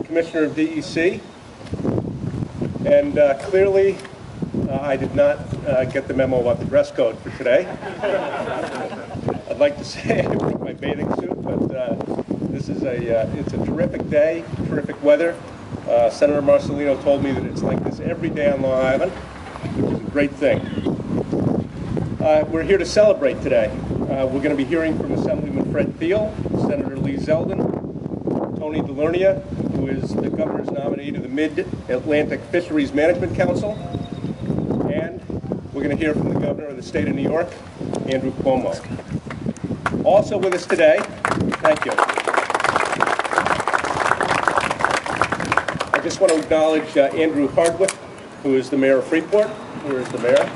Commissioner of DEC, and clearly I did not get the memo about the dress code for today. I'd like to say I brought my bathing suit, but this is it's a terrific day, terrific weather. Senator Marcellino told me that it's like this every day on Long Island, which is a great thing. We're here to celebrate today. We're going to be hearing from Assemblyman Fred Thiel, Senator Lee Zeldin, Tony DeLernia, who is the governor's nominee to the Mid-Atlantic Fisheries Management Council, and we're going to hear from the governor of the state of New York, Andrew Cuomo. Also with us today, thank you. I just want to acknowledge Andrew Hardwick, who is the mayor of Freeport. Where is the mayor?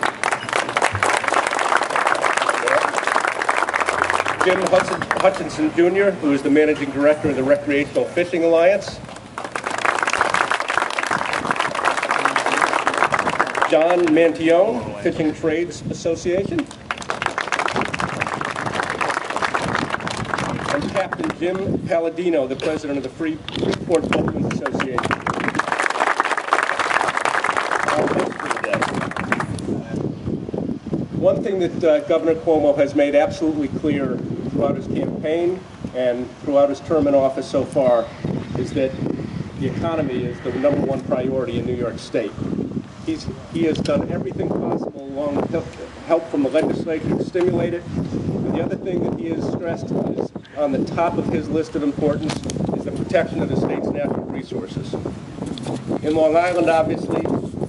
Jim Hutchinson, Jr., who is the Managing Director of the Recreational Fishing Alliance. John Mantione, Fishing Trades Association. And Captain Jim Palladino, the President of the Freeport Boatmen's Association. One thing that Governor Cuomo has made absolutely clear throughout his campaign and throughout his term in office so far is that the economy is the #1 priority in New York State. He has done everything possible along with help from the legislature to stimulate it. And the other thing that he has stressed is on the top of his list of importance is the protection of the state's natural resources. In Long Island, obviously,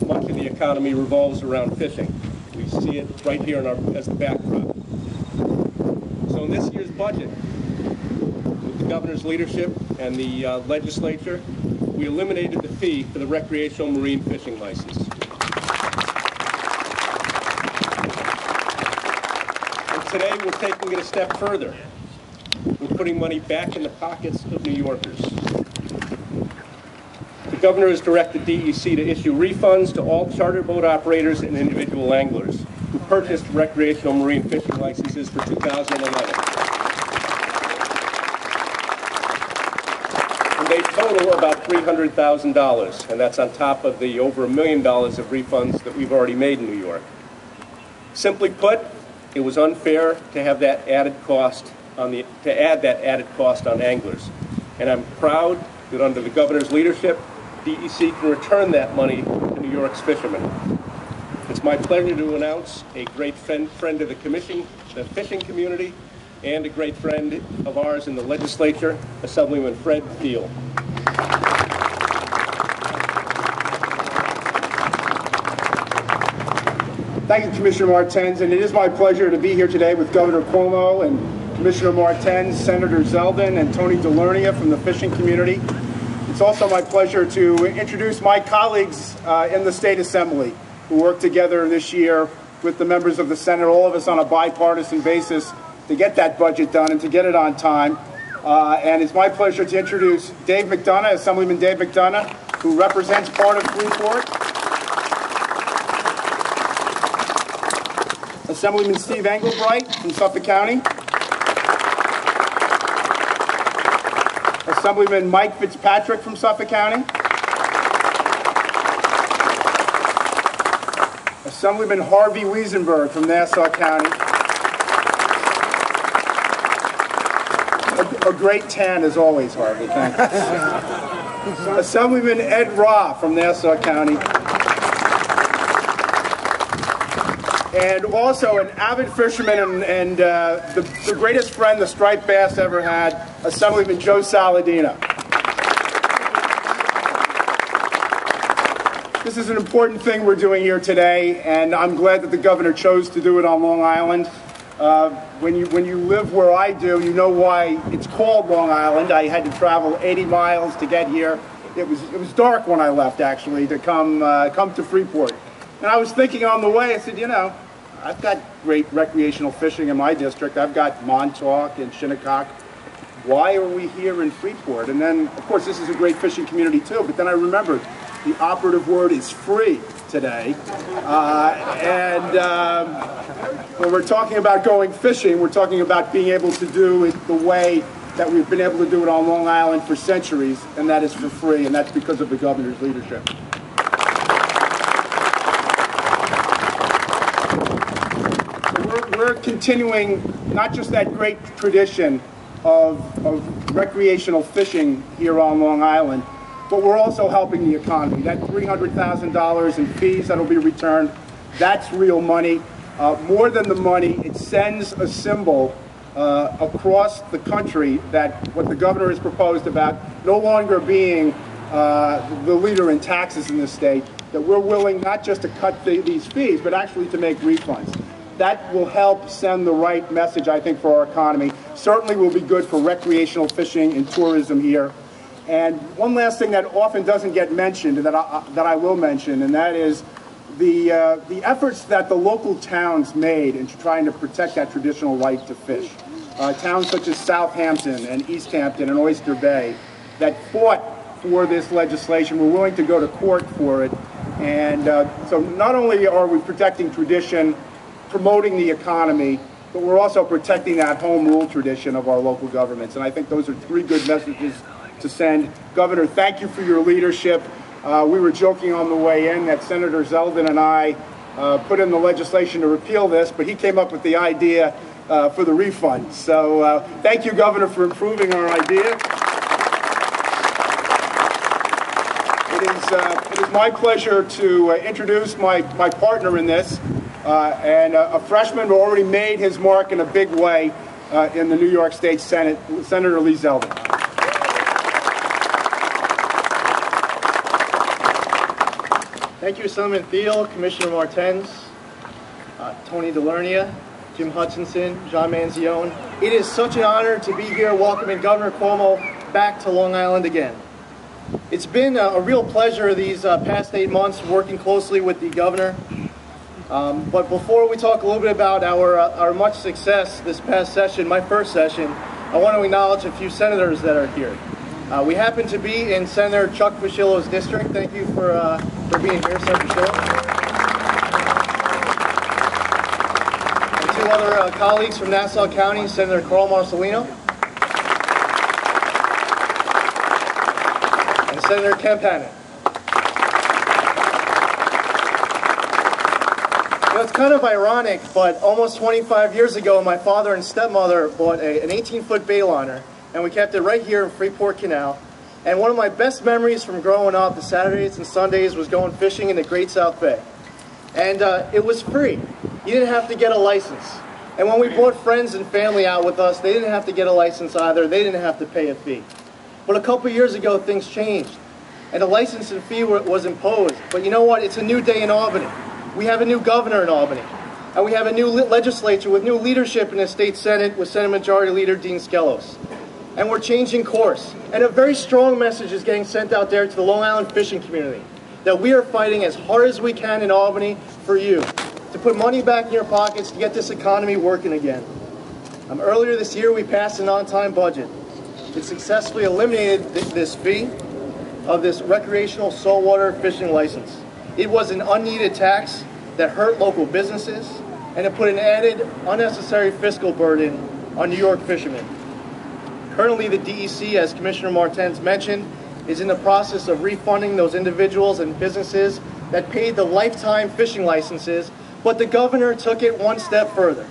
much of the economy revolves around fishing. We see it right here as the backdrop. So in this year's budget, with the governor's leadership and the legislature, we eliminated the fee for the recreational marine fishing license. And today we're taking it a step further. We're putting money back in the pockets of New Yorkers. The governor has directed DEC to issue refunds to all charter boat operators and individual anglers who purchased recreational marine fishing licenses for 2011. And they total about $300,000, and that's on top of the over $1 million of refunds that we've already made in New York. Simply put, it was unfair to have that added cost on add that added cost on anglers. And I'm proud that under the governor's leadership, DEC can return that money to New York's fishermen. It's my pleasure to announce a great friend of the commission, the fishing community, and a great friend of ours in the legislature, Assemblyman Fred Thiel. Thank you, Commissioner Martens, and it is my pleasure to be here today with Governor Cuomo and Commissioner Martens, Senator Zeldin, and Tony DeLernia from the fishing community. It's also my pleasure to introduce my colleagues in the State Assembly who worked together this year with the members of the Senate, all of us on a bipartisan basis to get that budget done and to get it on time. And it's my pleasure to introduce Dave McDonough, Assemblyman Dave McDonough, who represents part of Freeport. Assemblyman Steve Engelbright from Suffolk County. Assemblyman Mike Fitzpatrick from Suffolk County. Assemblyman Harvey Wiesenberg from Nassau County. A great tan as always, Harvey, thank you. Assemblyman Ed Ra from Nassau County. And also an avid fisherman and the greatest friend the striped bass ever had, Assemblyman Joe Saladino. This is an important thing we're doing here today, and I'm glad that the governor chose to do it on Long Island. When you live where I do, you know why it's called Long Island. I had to travel 80 miles to get here. It was dark when I left, actually, to come to Freeport. And I was thinking on the way, I said, you know, I've got great recreational fishing in my district. I've got Montauk and Shinnecock. Why are we here in Freeport? And then, of course, this is a great fishing community too, but then I remembered the operative word is free today. When we're talking about going fishing, we're talking about being able to do it the way that we've been able to do it on Long Island for centuries, and that is for free, and that's because of the governor's leadership. So we're continuing not just that great tradition of recreational fishing here on Long Island, but we're also helping the economy. That $300,000 in fees that'll be returned, that's real money. More than the money, it sends a symbol across the country that what the governor has proposed about no longer being the leader in taxes in this state, that we're willing not just to cut these fees, but actually to make refunds. That will help send the right message, I think, for our economy. Certainly will be good for recreational fishing and tourism here. And one last thing that often doesn't get mentioned, and that I will mention, and that is the efforts that the local towns made in trying to protect that traditional right to fish. Towns such as Southampton and East Hampton and Oyster Bay that fought for this legislation, were willing to go to court for it. And so not only are we protecting tradition, promoting the economy, but we're also protecting that home rule tradition of our local governments. And I think those are three good messages to send. Governor, thank you for your leadership. We were joking on the way in that Senator Zeldin and I put in the legislation to repeal this, but he came up with the idea for the refund. So thank you, Governor, for improving our idea. It is my pleasure to introduce my partner in this, and a freshman who already made his mark in a big way in the New York State Senate, Senator Lee Zeldin. Thank you, Assemblyman Thiel, Commissioner Martens, Tony DeLernia, Jim Hutchinson, John Manzione. It is such an honor to be here welcoming Governor Cuomo back to Long Island again. It's been a real pleasure these past 8 months working closely with the governor. But before we talk a little bit about our much success this past session, my first session, I want to acknowledge a few senators that are here. We happen to be in Senator Chuck Fuschillo's district. Thank you for being here, Senator Fuschillo. And two other colleagues from Nassau County, Senator Carl Marcelino and Senator Kemp Hannon. You know, it's kind of ironic, but almost 25 years ago, my father and stepmother bought an 18-foot Bayliner, and we kept it right here in Freeport Canal. And one of my best memories from growing up, the Saturdays and Sundays, was going fishing in the Great South Bay. And it was free. You didn't have to get a license. And when we brought friends and family out with us, they didn't have to get a license either. They didn't have to pay a fee. But a couple years ago, things changed. And a license and fee was imposed. But you know what? It's a new day in Albany. We have a new governor in Albany. And we have a new legislature with new leadership in the state Senate with Senate Majority Leader Dean Skelos. And we're changing course. And a very strong message is getting sent out there to the Long Island fishing community that we are fighting as hard as we can in Albany for you, to put money back in your pockets to get this economy working again. Earlier this year, we passed an on-time budget. It successfully eliminated this fee of this recreational saltwater fishing license. It was an unneeded tax that hurt local businesses, and it put an added unnecessary fiscal burden on New York fishermen. Currently, the DEC, as Commissioner Martens mentioned, is in the process of refunding those individuals and businesses that paid the lifetime fishing licenses, but the governor took it one step further.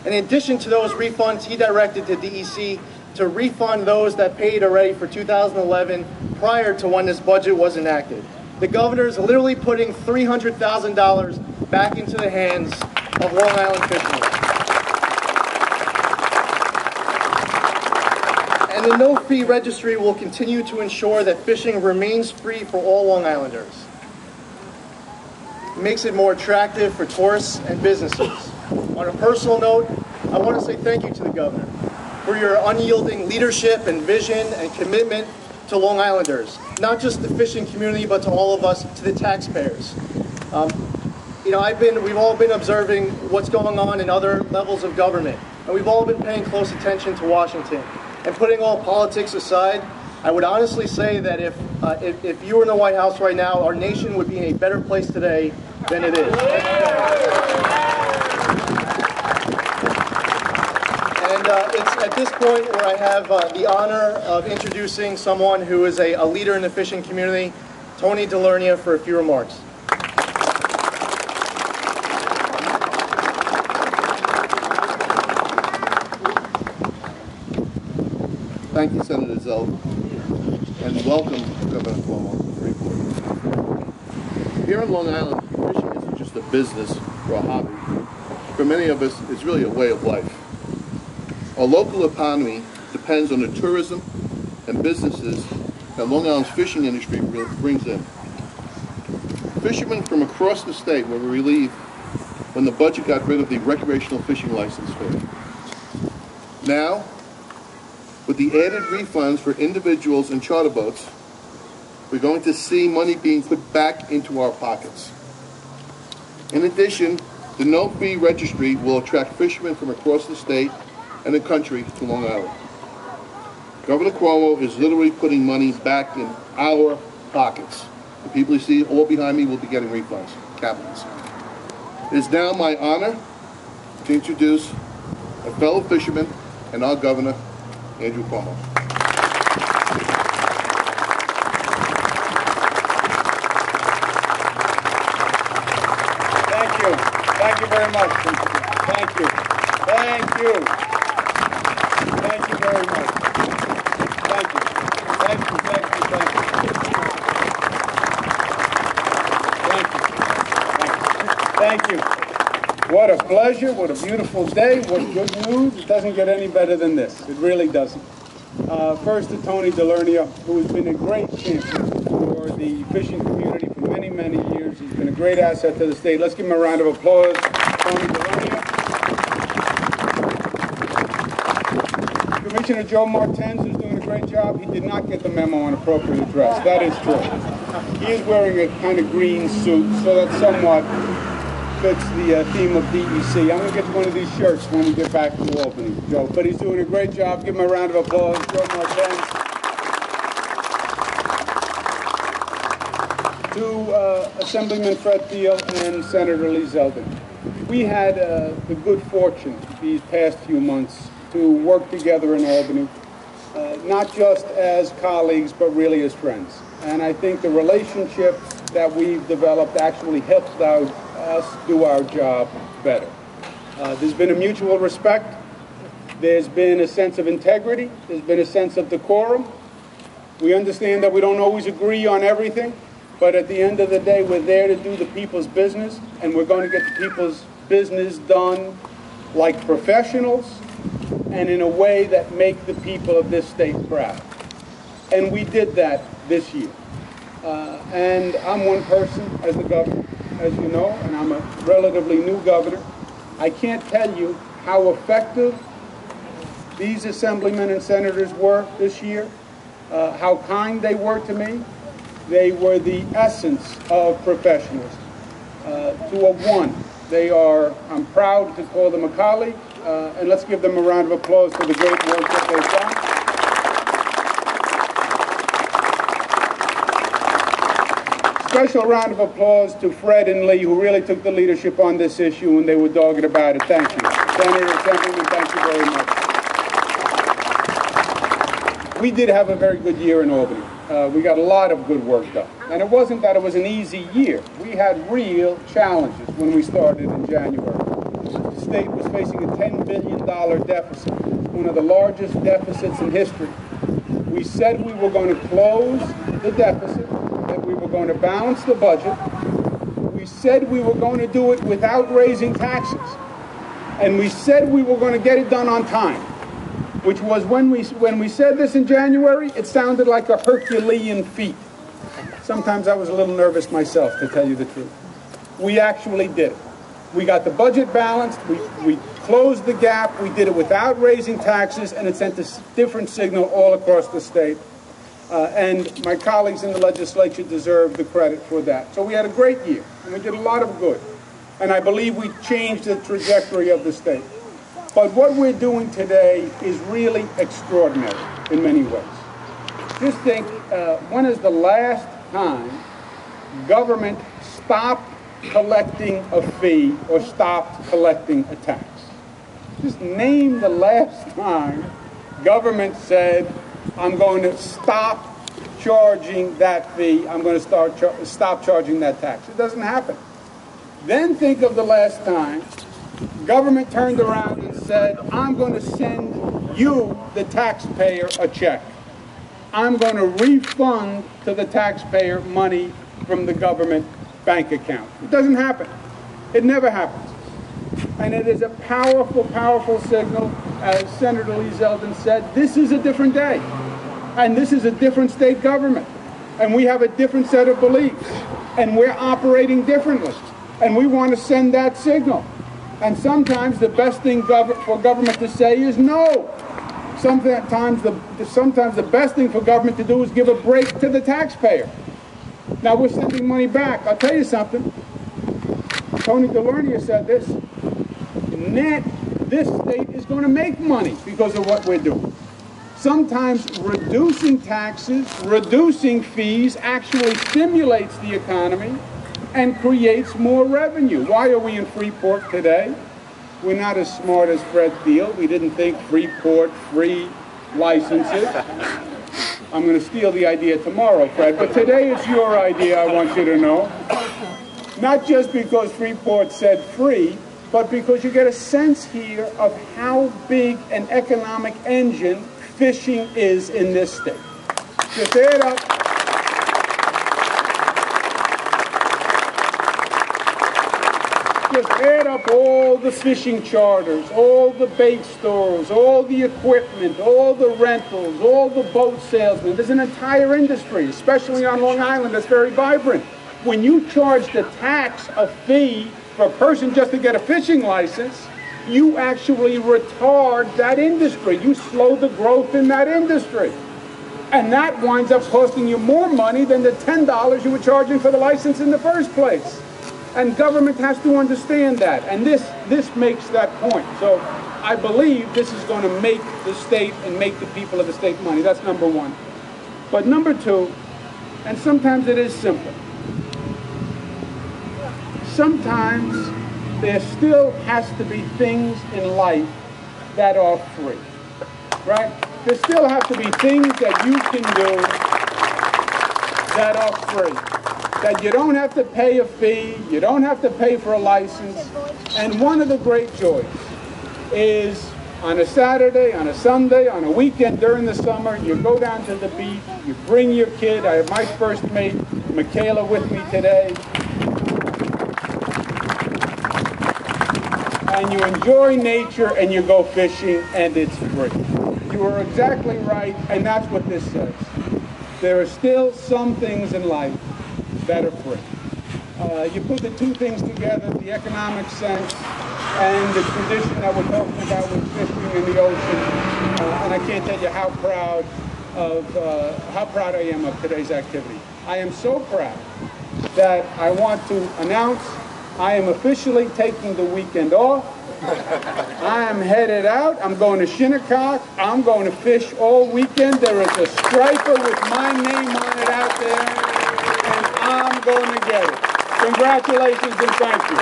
And in addition to those refunds, he directed the DEC to refund those that paid already for 2011 prior to when this budget was enacted. The governor is literally putting $300,000 back into the hands of Long Island fishermen. And the no-fee registry will continue to ensure that fishing remains free for all Long Islanders. It makes it more attractive for tourists and businesses. On a personal note, I want to say thank you to the governor for your unyielding leadership and vision and commitment to Long Islanders, not just the fishing community, but to all of us, to the taxpayers. You know, we've all been observing what's going on in other levels of government, and we've all been paying close attention to Washington. And putting all politics aside, I would honestly say that if you were in the White House right now, our nation would be in a better place today than it is. And it's at this point where I have the honor of introducing someone who is a leader in the fishing community, Tony DeLernia, for a few remarks. Thank you, Senator Zell, and welcome, Governor Cuomo, to Freeport. Here on Long Island, fishing isn't just a business or a hobby. For many of us, it's really a way of life. Our local economy depends on the tourism and businesses that Long Island's fishing industry brings in. Fishermen from across the state were relieved when the budget got rid of the recreational fishing license fee. Now, with the added refunds for individuals and charter boats, we're going to see money being put back into our pockets. In addition, the no-fee registry will attract fishermen from across the state and the country to Long Island. Governor Cuomo is literally putting money back in our pockets. The people you see all behind me will be getting refunds, captains. It is now my honor to introduce a fellow fisherman and our governor, Andrew Cuomo. Thank you. Thank you very much. Thank you. Thank you. Thank you very much. Thank you. Thank you. Thank you. Thank you. Thank you. Thank you. What a pleasure. What a beautiful day. What good news. It doesn't get any better than this. It really doesn't. First to Tony DeLernia, who has been a great champion for the fishing community for many, many years. He's been a great asset to the state. Let's give him a round of applause. Tony DeLernia. Commissioner Joe Martens is doing a great job. He did not get the memo on appropriate dress. That is true. He is wearing a kind of green suit, so that somewhat fits the theme of DEC. I'm going to get one of these shirts when we get back to Albany, Joe. But he's doing a great job. Give him a round of applause. Joe Martens. To Assemblyman Fred Thiel and Senator Lee Zeldin. We had the good fortune these past few months to work together in Albany, not just as colleagues, but really as friends. And I think the relationship that we've developed actually helps us do our job better. There's been a mutual respect. There's been a sense of integrity. There's been a sense of decorum. We understand that we don't always agree on everything, but at the end of the day, we're there to do the people's business, and we're going to get the people's business done like professionals and in a way that make the people of this state proud. And we did that this year. And I'm one person as the governor, as you know, and I'm a relatively new governor. I can't tell you how effective these assemblymen and senators were this year, how kind they were to me. They were the essence of professionals. To a one, they are, I'm proud to call them a colleague, and let's give them a round of applause for the great work that they've done. Special round of applause to Fred and Lee, who really took the leadership on this issue, and they were dogged about it. Thank you. Senator, Assemblyman, thank you very much. We did have a very good year in Albany. We got a lot of good work done. And it wasn't that it was an easy year. We had real challenges when we started in January. The state was facing a $10 billion deficit, one of the largest deficits in history. We said we were going to close the deficit, that we were going to balance the budget. We said we were going to do it without raising taxes. And we said we were going to get it done on time, which was when we said this in January, it sounded like a Herculean feat. Sometimes I was a little nervous myself, to tell you the truth. We actually did it. We got the budget balanced, we closed the gap, we did it without raising taxes, and it sent a different signal all across the state. And my colleagues in the legislature deserve the credit for that. So we had a great year, and we did a lot of good. And I believe we changed the trajectory of the state. But what we're doing today is really extraordinary in many ways. Just think, when is the last time government stopped collecting a fee or stopped collecting a tax? Just name the last time government said, I'm going to stop charging that fee, I'm going to stop charging that tax. It doesn't happen. Then think of the last time government turned around and said, I'm going to send you, the taxpayer, a check. I'm going to refund to the taxpayer money from the government bank account. It doesn't happen. It never happens. And it is a powerful, powerful signal. As Senator Lee Zeldin said, this is a different day. And this is a different state government. And we have a different set of beliefs. And we're operating differently. And we want to send that signal. And sometimes the best thing for government to say is no. Sometimes the best thing for government to do is give a break to the taxpayer. Now we're sending money back. I'll tell you something. Tony Delarnia said this. Net, this state is going to make money because of what we're doing. Sometimes reducing taxes, reducing fees actually stimulates the economy and creates more revenue. Why are we in Freeport today? We're not as smart as Fred Thiel. We didn't think Freeport, free licenses. I'm going to steal the idea tomorrow, Fred, but today it's your idea, I want you to know. Not just because Freeport said free, but because you get a sense here of how big an economic engine fishing is in this state. Just add up. Just add up all the fishing charters, all the bait stores, all the equipment, all the rentals, all the boat salesmen. There's an entire industry, especially on Long Island, that's very vibrant. When you charge the tax, a fee, for a person just to get a fishing license, you actually retard that industry. You slow the growth in that industry. And that winds up costing you more money than the $10 you were charging for the license in the first place. And government has to understand that. And this makes that point. So I believe this is going to make the state and make the people of the state money. That's number one. But number two, and sometimes it is simple. Sometimes there still has to be things in life that are free, right? There still have to be things that you can do that are free, that you don't have to pay a fee, you don't have to pay for a license. And one of the great joys is on a Saturday, on a Sunday, on a weekend during the summer, you go down to the beach, you bring your kid. I have my first mate, Michaela, with me today. And you enjoy nature and you go fishing and it's free. You are exactly right, and that's what this says. There are still some things in life that are free. You put the two things together, the economic sense and the tradition that we're talking about with fishing in the ocean, and I can't tell you how proud I am of today's activity. I am so proud that I want to announce I am officially taking the weekend off. I am headed out. I'm going to Shinnecock. I'm going to fish all weekend. There is a striper with my name on it out there, and I'm going to get it. Congratulations and thank you.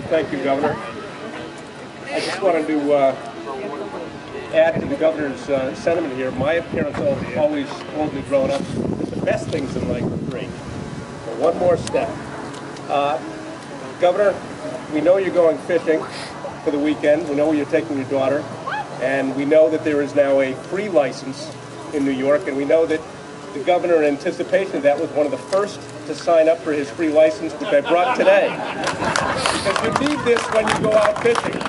Thank you, Governor. I just wanted to add to the governor's sentiment here. My parents always told me growing up that the best things in life are free. So one more step. Governor, we know you're going fishing for the weekend. We know you're taking your daughter. And we know that there is now a free license in New York. And we know that the governor, in anticipation of that, was one of the first to sign up for his free license, which I brought today. Because you need this when you go out fishing.